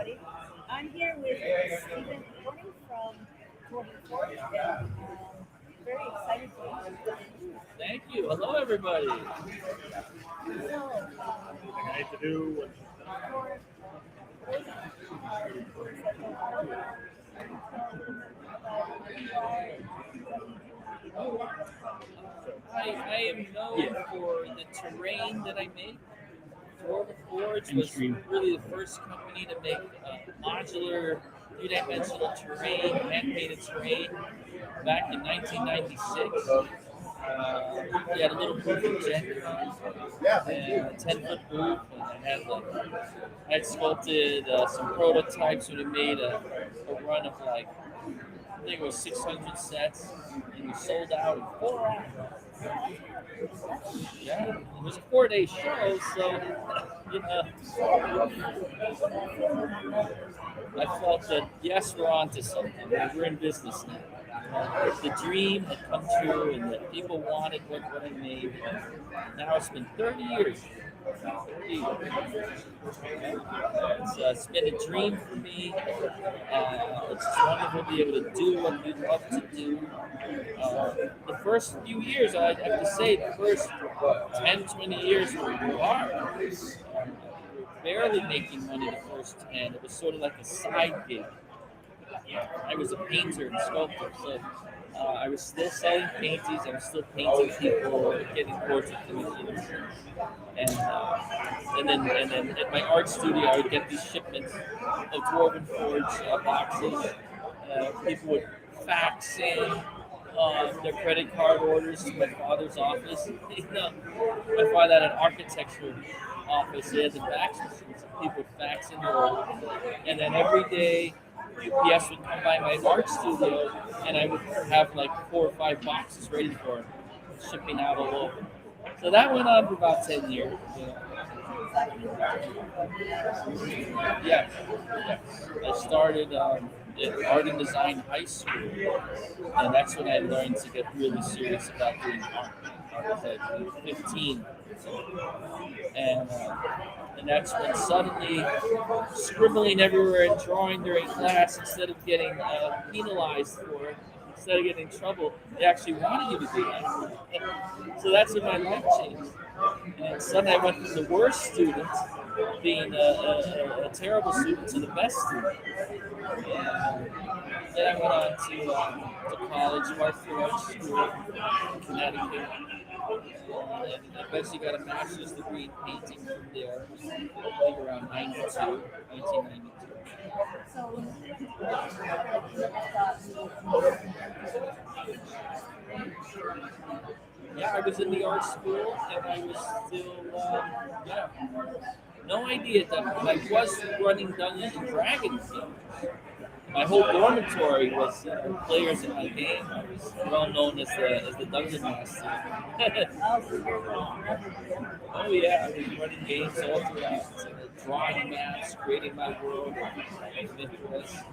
everybody. I'm here with Stephen Warning from Jordan Ford, and very excited to meet you. Thank you. Hello, everybody. So, I hate to do. for those viewers that don't know you, can you tell a little bit about who you are and what you do? I am known for the terrain that I make. Dwarven Forge was Mainstream. really the first company to make modular, three-dimensional terrain, hand-painted terrain back in 1996. We had a little booth at Gen Con, and a 10-foot booth, and I had sculpted some prototypes when we made a run of like, I think it was 600 sets, and we sold out in 4 hours. Yeah, it was a 4-day show, so you know, I felt that yes, we're on to something. We're in business now. The dream had come true, and that people wanted what I made. Now it's been 30 years. 30 years. It's been a dream for me. It's just wonderful to be able to do what we love to do. The first few years, I have to say, the first 10, 20 years were hard. We were barely making money the first 10. It was sort of like a side gig. I was a painter and sculptor, so I was still selling paintings. I was still painting people, getting portrait commissions, and then at my art studio, I would get these shipments of Dwarven Forge boxes. People would fax in their credit card orders to my father's office. My father had an architecture office. He had the fax machines. People would fax in their orders, and then every day UPS would come by my art studio, and I would have like 4 or 5 boxes ready for him, shipping out all over. So that went on for about 10 years. Yes, yes. I started at art and design high school, and that's when I learned to get really serious about doing art. I was like 15, and that's when suddenly scribbling everywhere and drawing during class, instead of getting penalized for it, instead of getting in trouble, they actually wanted you to do that. So that's when my life changed. And suddenly I went from the worst student, being a terrible student, to the best student. And then I went on to college, Hartford Art School in Connecticut, and eventually got a master's degree in painting from there, I think around 1992. So, when you went to college, Yeah, I was in the art school, and I was still, yeah, no idea that I was running Dungeons and Dragons games. My whole dormitory was players in my game. I was well known as the dungeon master. Oh yeah, I was running games all throughout, drawing maps, creating my world, Mythras,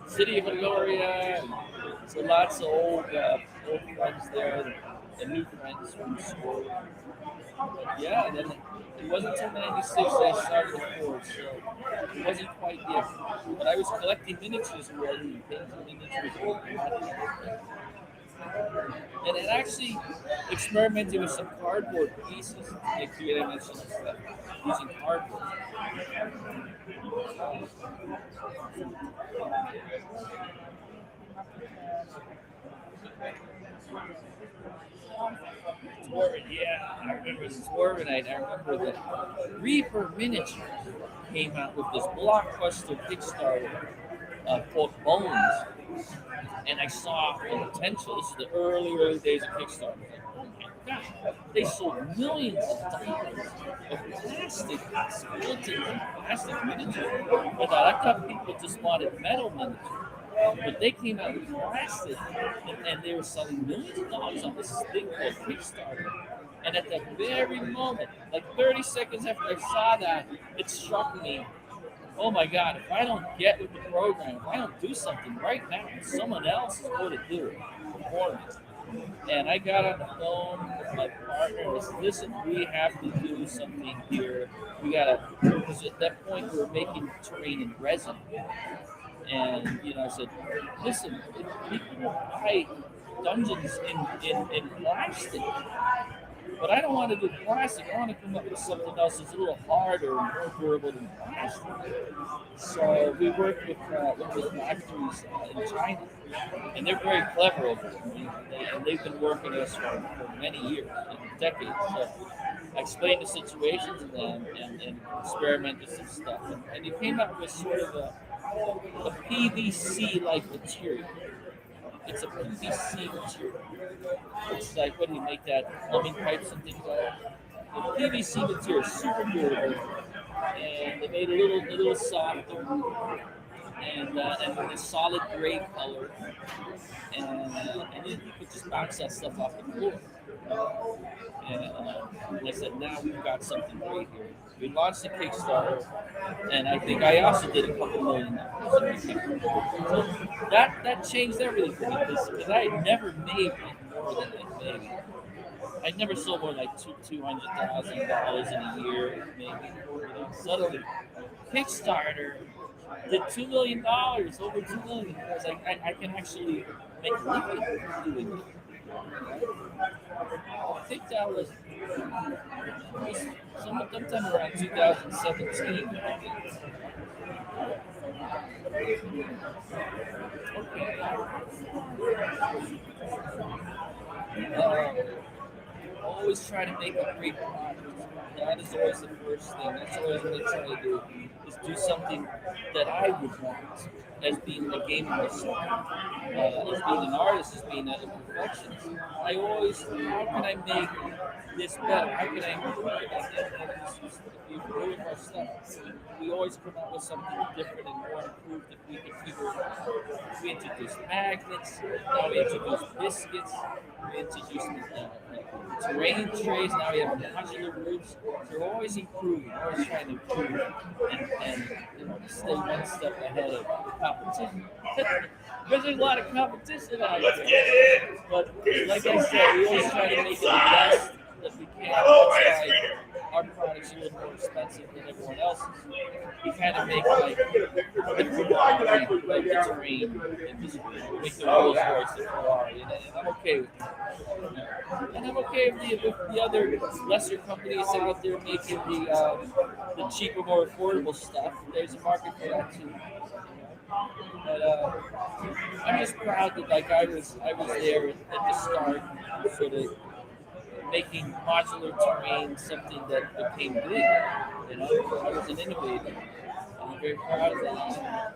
City of Agoria. So lots of old friends there, and new friends from school. Yeah, and then it wasn't until '96 that I started the Forge, so it wasn't quite yet. But I was collecting miniatures already, painting miniatures, and it actually experimented with some cardboard pieces to make three-dimensional stuff using cardboard. Dwarven, yeah, I remember Dwarvenite. I remember that Reaper Miniatures came out with this blockbuster Kickstarter called Bones, and I saw the potential. This is the early days of Kickstarter. Oh my gosh, they sold millions of dollars of plastic, skeleton plastic miniatures. I thought people just wanted metal miniatures. But they came out with plastic, and they were selling millions of dollars on this thing called Kickstarter. And at that very moment, like 30 seconds after I saw that, it struck me, oh my God, if I don't get with the program, if I don't do something right now, someone else is going to do it for me. And I got on the phone with my partner and I said, listen, we have to do something here. We gotta, because at that point we were making terrain in resin. And I said, listen, if people buy dungeons in plastic, but I don't want to do plastic. I want to come up with something else that's a little harder and more durable than plastic. So we worked with one of the factories in China, and they're very clever over there. And they've been working with us for many years, decades. So I explained the situation to them and experimented some stuff. And they came up with sort of a PVC-like material. It's a PVC material. It's like, what do you make that? Plumbing pipes and things like that. The PVC material is super durable, and they made it a little softer, and a solid gray color, and you could just bounce that stuff off the floor. And I said, now we've got something great here. We launched the Kickstarter, and I think I also did a couple $1 million. So that changed everything for me because I had never made more than I made. I never sold more than like $200,000 in a year, maybe. Suddenly, Kickstarter did $2 million, over $2 million, because I can actually make a living doing it. I think that was sometime around 2017. Always try to make a great product. That is always the first thing. That's always what I try to do, is do something that I would want as being a gamer myself, as being an artist, as being a perfectionist. I always, how can I make this better? How can I improve it? And if you ruin our stuff, we always come up with something different and more improved if we can figure it out. We introduced magnets, now we introduced biscuits, we introduced terrain trays, now we have modular roofs. We're always improving, always trying to improve and stay one step ahead of competition. Because there's a lot of competition out there. But like I said, we always try to make it the best that we can. That's why our products are a little more expensive than everyone else's. We kind of make like the terrain and just make the Rolls Royce the Ferrari, and I'm okay with that. And I'm okay with the other lesser companies out there making the cheaper, more affordable stuff. There's a market for that too. But I'm just proud that like I was there at the start, sort of making modular terrain something that became big. I was an innovator. I'm very proud of that.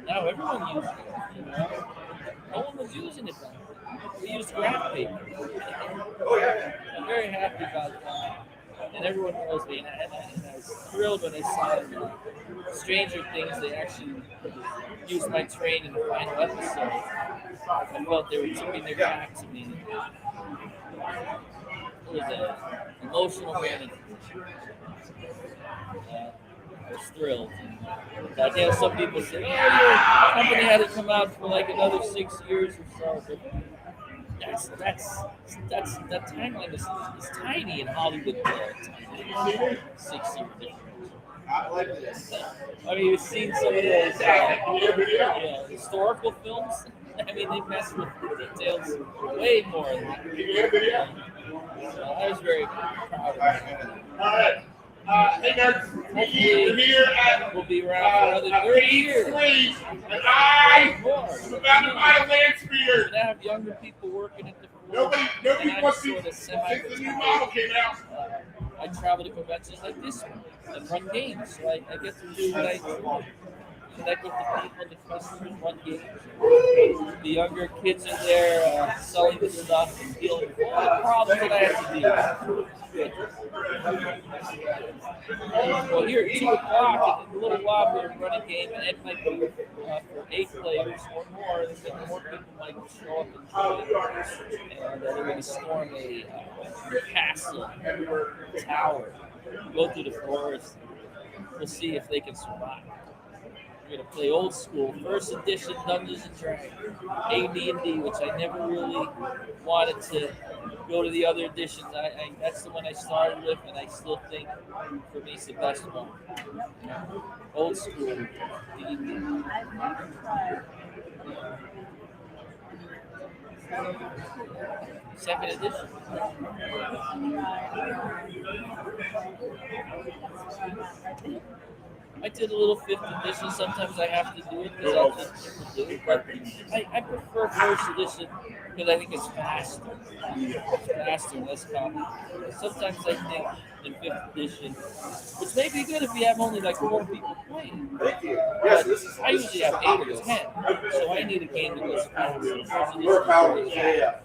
Now everyone uses it. No one was using it back then. We used graph paper. I'm very happy about that. And everyone knows me, and I was thrilled when I saw Stranger Things. They actually used my terrain in the final episode. I felt they were tipping their hat to me. It was an emotional moment. I was thrilled. But some people say, "Oh, your company had to come out for like another 6 years or so." But that timeline is tiny in Hollywood. 6 years difference. I mean, you've seen some of those historical films. I mean, they mess with the details way more than that. So I was very proud of that. Hey guys, we're here at We'll be around for another 30 years. And I'm about to buy a land speeder. And I have younger people working at the Nobody wants to since the new model came out. I travel to conventions like this one and run games. So I get to do what I enjoy. Connect with the people, the customers, run games. The younger kids are there selling the stuff and dealing with all the problems that I have to deal with. Well, here at 2 o'clock, in a little while, we're running a game, and it might be for 8 players or more. And then more people might show up and join. And they're going to storm a castle, tower, go through the forest. We'll see if they can survive. We're gonna play old school, first edition Dungeons and Dragons, AD&D, which I never really wanted to go to the other editions. That's the one I started with, and I still think for me it's the best one. Old school D&D. I've never tried. Second edition. I did a little fifth edition. Sometimes I have to do it because I think people do it. But I prefer first edition because I think it's faster. It's faster and less complicated. Sometimes I think in fifth edition, which may be good if you have only like 4 people playing. Thank you. But Yes, this is. I usually have 8 or 10, so I need a game that goes fast. First More edition power. is Yeah.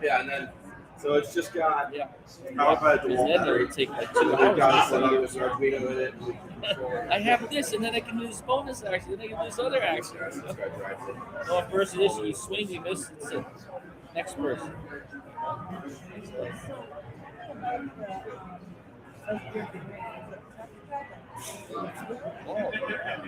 Yeah, and then so it's just got. Yeah. Power pad to Because then it would take like 2 I've got hours. set up with Arduino with it. I have this, and then I can do this bonus action, then I can do this other action. Well, first edition, you swing, you miss, it's it. Next person. Oh,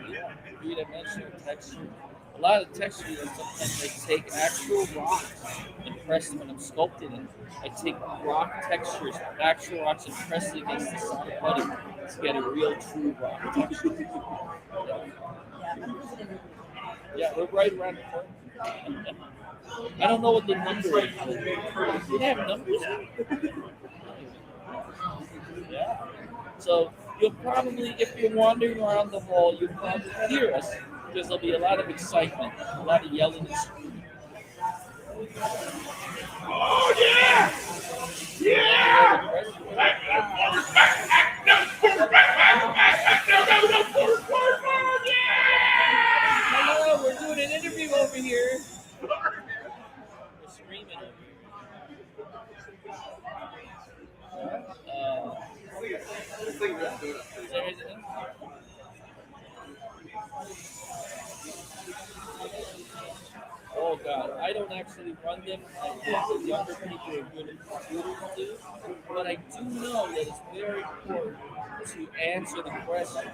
yeah. 3-dimensional texture. A lot of textures, sometimes I take actual rocks and press them when I'm sculpting it. I take rock textures, actual rocks, and press it against the solid body to get a real, true rock texture. Yeah, we're right around the corner. I don't know what the number is. Do they have numbers? Yeah. So you'll probably, if you're wandering around the hall, you'll probably hear us because there'll be a lot of excitement, a lot of yelling and screaming. Oh, yeah! Yeah! Hello, we're doing an interview over here. We're screaming over here. Is there anything? Oh God, I don't actually run them. The younger people are good at computers do, but I do know that it's very important to answer the questions.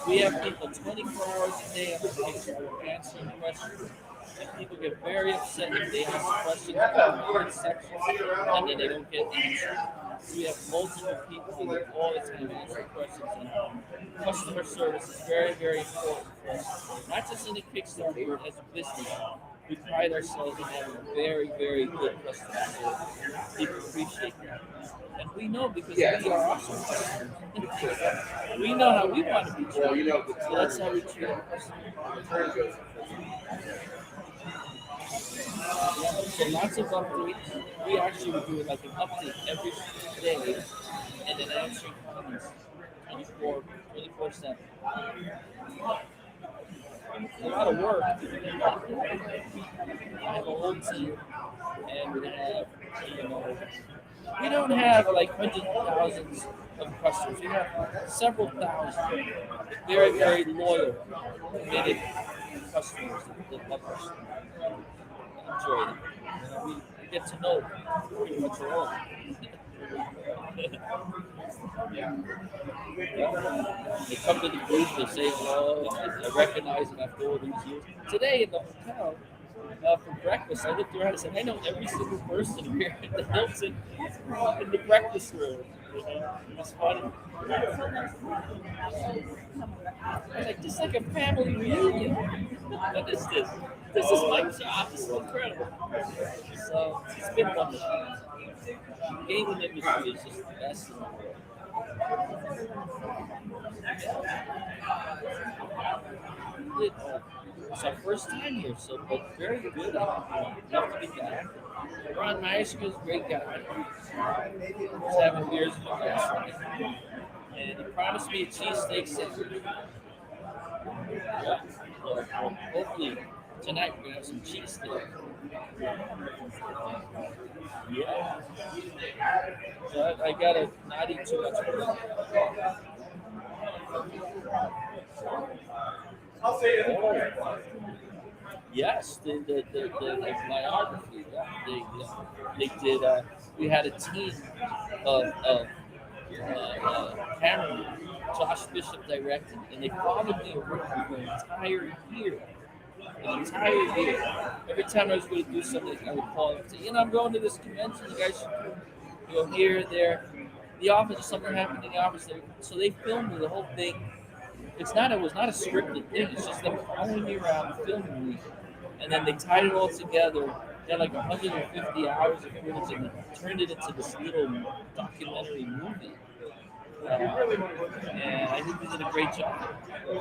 We have people 24 hours a day on the picture who are answering questions, and people get very upset if they ask questions about different sections and then they don't get answered. So we have multiple people who all the time answer questions, and customer service is very, very important for us. Not just in the Kickstarter, but as a business. We pride ourselves in having a very, very good customer service. People appreciate that. And we know because we are awesome customers. We know how we want to be treated. So that's how we treat our customers. So lots of updates. We actually were doing like an update every day and then answering comments 24/7. It's a lot of work. I have a whole team, and we have, we don't have like hundreds of thousands of customers. We have several thousand very, very loyal, committed customers that love us and enjoy them. We get to know pretty much all of them. They come to the booth, they say hello, and I recognize them after all these years. Today in the hotel, for breakfast, I looked around and said, I know every single person here at the Hilton in the breakfast room. It was funny. I was like, this is like a family reunion. What is this? This is my job. This is incredible. So it's been wonderful. The gaming industry is just the best in the world. It's our first time here, so but very good. Love to be back. Ron Meister is a great guy. He's having beers with my restaurant. And he promised me a cheesesteak sandwich. Yeah. So hopefully tonight we're gonna have some cheesesteak. Yeah. So I gotta not eat too much of it. I'll say it. Oh. Yes, the biography. Yeah, they did. We had a team of cameramen Josh Bishop directed, and they followed me around for an entire year. An entire year. Every time I was going to do something, I would call them and say, I'm going to this convention. You guys should go here, there. The office, something happened in the office. So they filmed me the whole thing. It was not a scripted thing. It's just them following me around, filming me, and then they tied it all together. They had like 150 hours of footage, and they turned it into this little documentary movie. And I think they did a great job. And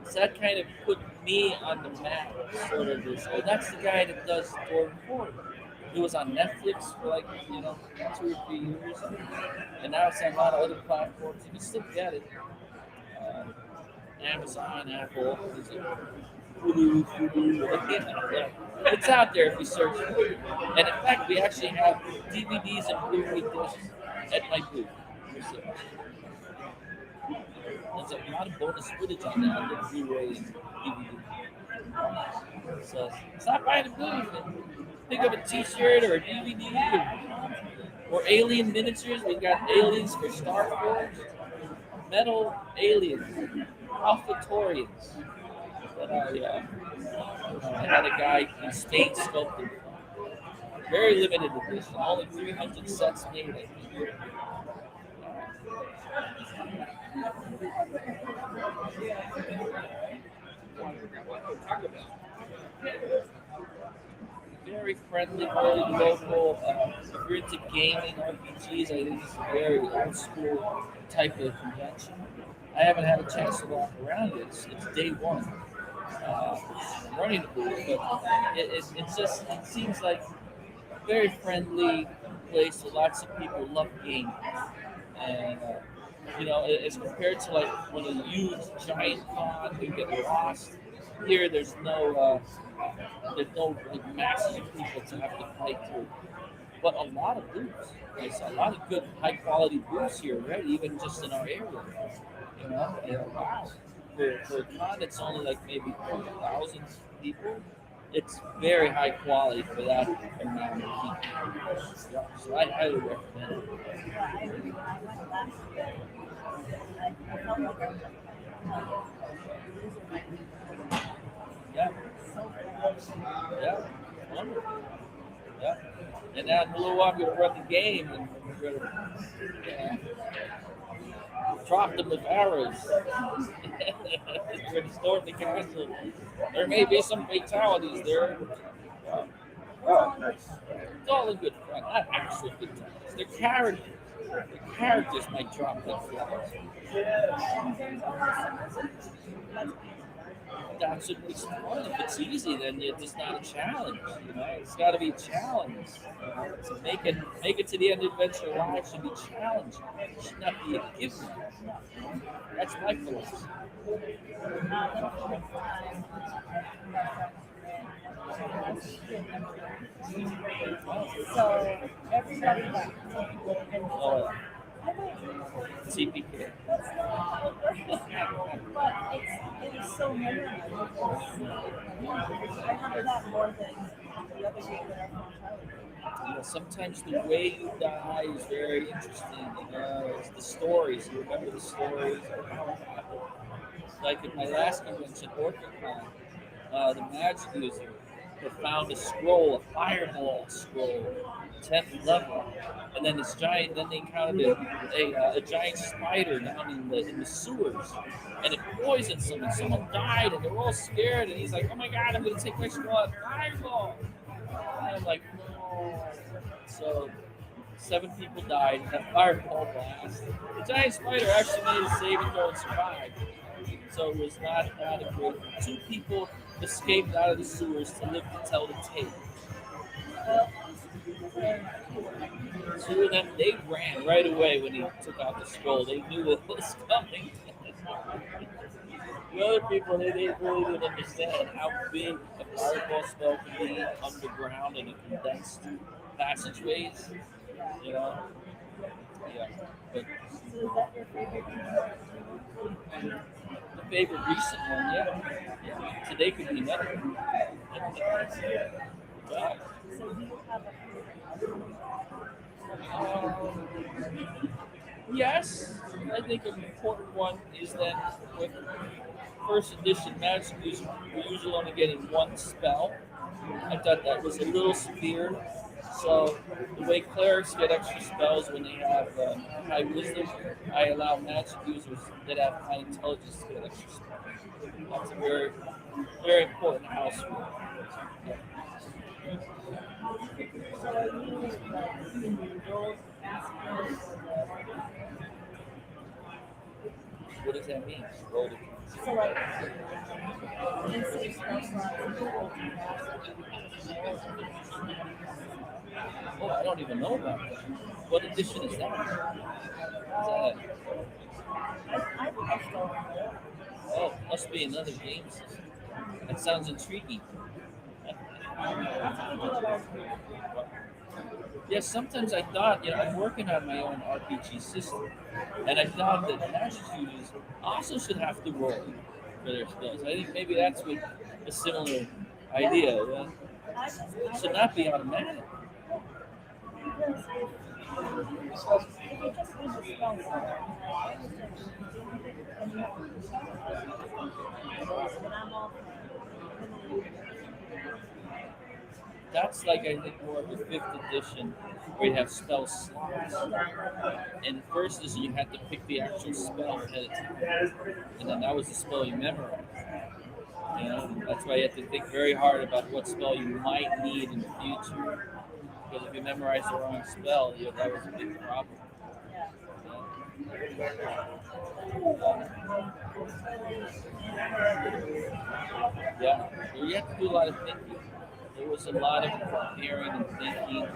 so that kind of put me on the map, sort of this. Oh, that's the guy that does Gordon Ford. It was on Netflix for like 2 or 3 years, and now it's on a lot of other platforms. You can still get it. Amazon, Apple, Hulu. It's out there if you search for it. And in fact, we actually have DVDs and Blu-ray discs at my booth. There's a lot of bonus footage on that, the Blu-ray and DVD. So stop by the booth and pick up a T-shirt or a DVD or alien miniatures. We've got aliens for Star Wars, metal aliens, Alphatorians. That I had a guy in Spain sculpted. Very limited edition, only 300 sets made. I think. Very friendly, very local. If you're into gaming, RPGs, I think it's a very old school type of convention. I haven't had a chance to walk around it. It's day one. Running the booth, but it seems like a very friendly place where lots of people love gaming. And as compared to like when a huge giant con, you get lost. Here, there's no like masses of people to have to fight through. But a lot of booths. I saw a lot of good, high quality booths here already, even just in our area. Wow. For a con that's only like maybe 4,000 people, it's very high quality for that amount of people. So I highly recommend it. Yeah. Yeah. Wonderful. Yeah. And now in a little while, I'm going to run the game and we're going to drop them with arrows. We're going to storm the castle. There may be some fatalities there. It's all in good fun, not actual good times. The characters might drop their flags. That's what makes it fun. If it's easy, then it's just not a challenge. It's got to be a challenge. So make it to the end of Adventure Live should be challenging. It should not be a given. That's my philosophy. So everybody got CPK. but it's so memorable. I remember that more than the other game that I found. Sometimes the way you die is very interesting. It's the stories. You remember the stories. Like at my last convention, OrcaCon, the magic user had found a scroll, a fireball scroll, 10th level, and then they encountered a giant spider down in the sewers, and it poisoned someone. Someone died, and they were all scared. And he's like, "Oh my God, I'm going to take my scroll out, fireball!" And I'm like, "No." So 7 people died in that fireball blast. The giant spider actually made a saving throw and survived. So it was not a great. 2 people escaped out of the sewers to live to tell the tale. 2 of them, they ran right away when he took out the scroll. They knew what was coming. The other people, they really didn't understand how big a fireball spell can be underground in a condensed passageways. Yeah. But the favorite recent one, yeah. Today could be another one. Yeah. So do you have Yes, I think an important one is that with first edition magic users, we're usually only getting one spell. I thought that was a little severe. So the way clerics get extra spells when they have high wisdom, I allow magic users that have high intelligence to get extra spells. That's a very, very important house rule. Yeah. So are you like using those aspects? What does that mean? Roll the So like, instant spell slots, roll to cast. Oh, I don't even know about that. What edition is that? Is that I think I stole it. oh, must be another game system. That sounds intriguing. That's what we do at our group. Yes, sometimes I thought, I'm working on my own RPG system, and I thought that magic users also should have to roll for their spells. I think maybe that's what a similar idea. It should not be automatic. Because if you just use a spell slot, I understand and you have to but I'm all for That's like I think more of the fifth edition where you have spell slots. And first is you had to pick the actual spell ahead of time, and then that was the spell you memorized. That's why you have to think very hard about what spell you might need in the future. Because if you memorize the wrong spell, that was a big problem. Yeah, you have to do a lot of thinking. There was a lot of preparing and thinking,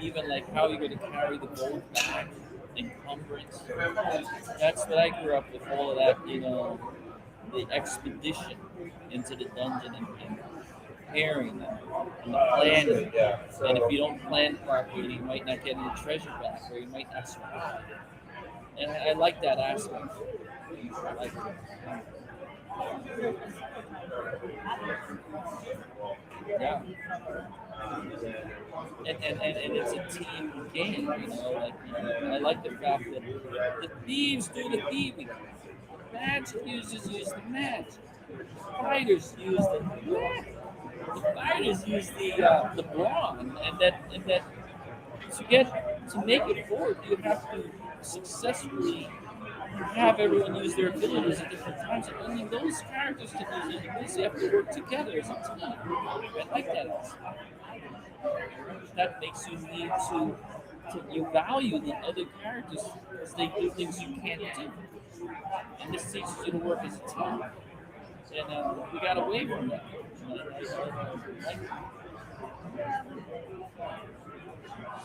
even like how you're going to carry the gold back, encumbrance. That's what I grew up with, all of that, the expedition into the dungeon and preparing and planning. And if you don't plan properly, you might not get any treasure back, or you might not survive. And I like that aspect. I like it. Yeah. And it's a team game, I like the fact that the thieves do the thieving. Magic users use the magic. Fighters use the magic. The fighters use the brawn, and that to make it forward, you have to successfully have everyone use their abilities at different times, and only those characters can use their abilities. They have to work together as a team. I like that aspect. That makes you need to you value the other characters because they do things you can't do, and this teaches you to work as a team. And we got away from that.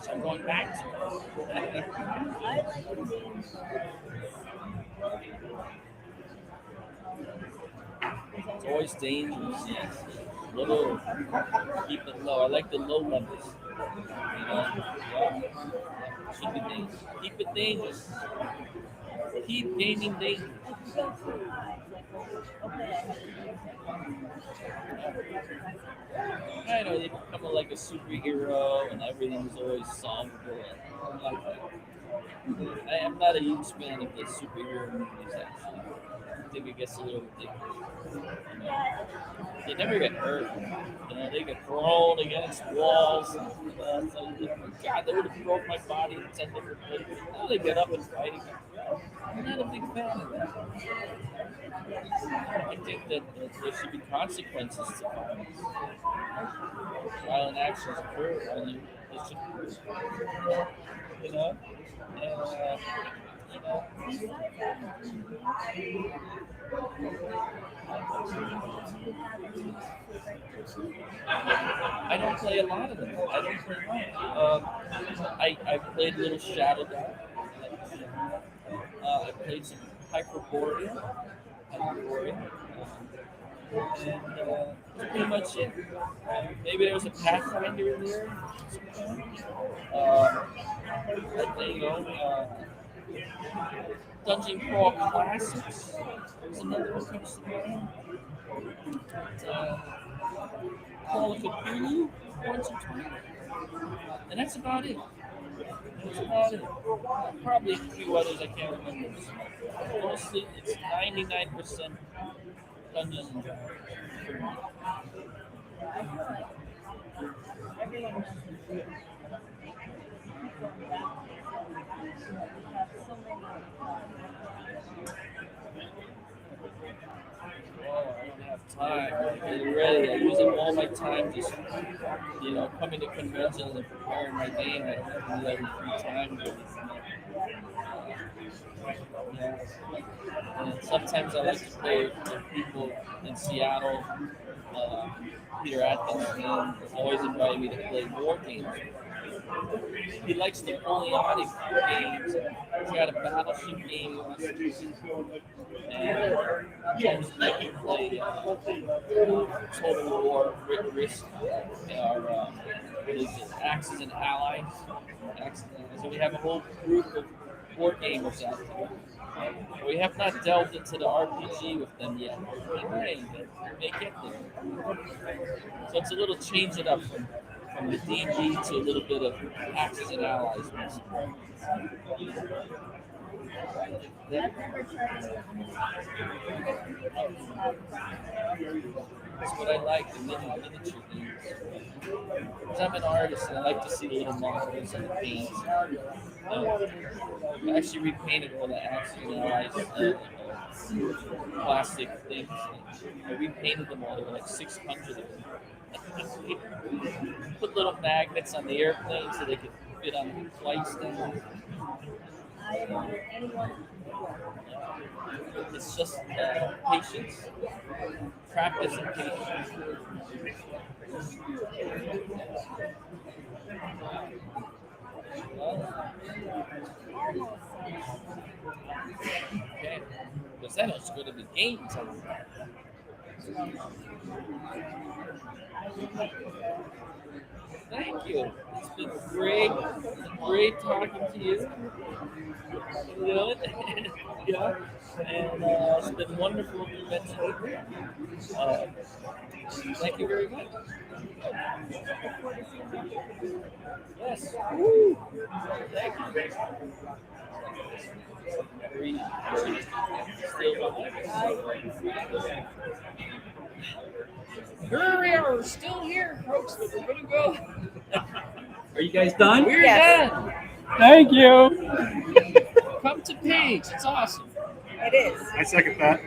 So I'm going back to it. I like the games. It's always dangerous. Yes. Little, keep it low. I like the low levels. Yeah. Should be dangerous. Keep it dangerous. Keep gaining danger. If you go too high, it's like, okay, I know they become like a superhero and everything's always solvable. I like that. I am not a huge fan of the superhero movies, actually. I think it gets a little ridiculous. They never get hurt. They get thrown against walls. God, they would have broke my body in 10 different places. Now they get up and fight again. I'm not a big fan of that. I think that there should be consequences to violence. Violent actions occur, and they should, And, I don't play a lot of them. I don't play a lot. I played a little Shadow Die. I played some Hyperborea. And that's pretty much it. Maybe there was a Pathfinder in there. Dungeon Crawl Classics was another one that comes to mind. Call of Cthulhu once or twice. And that's about it. That's about it. Probably a few others I can't remember. Mostly, it's 99% Dungeons and Dragons. Everyone have so many. Oh, I don't have time. I get ready. I use up all my time just, coming to conventions and preparing my game. I don't have any other free time really. Yeah. And sometimes I like to play with people in Seattle. Peter Atkins has always invited me to play war games. He likes the Napoleonic games. He's got a battleship game he wants to play. And he always let me play Total War, Risk, or Axis and Allies. So we have a whole group of war gamers out there. We have not delved into the RPG with them yet. We may get there. So it's a little change it up from the D&D to a little bit of Axis and Allies. That's what I like, the miniature games. Because I'm an artist and I like to see the little models and the paints. I actually repainted all the Axis and Allies plastic things. I repainted them all. There were like 600 of them. Put little magnets on the airplane so they could fit on the flight stands. It's just patience, practice, and patience. Okay, because then it's going to be game time. Thank you. It's been great talking to you. Yeah, and it's been wonderful convention. Thank you very much. Yes. Woo. Thank you. Hurry, we're still here, folks, but we're gonna go. Are you guys done? We're Yes. done. Thank you. Come to Page. It's awesome. It is. I second that.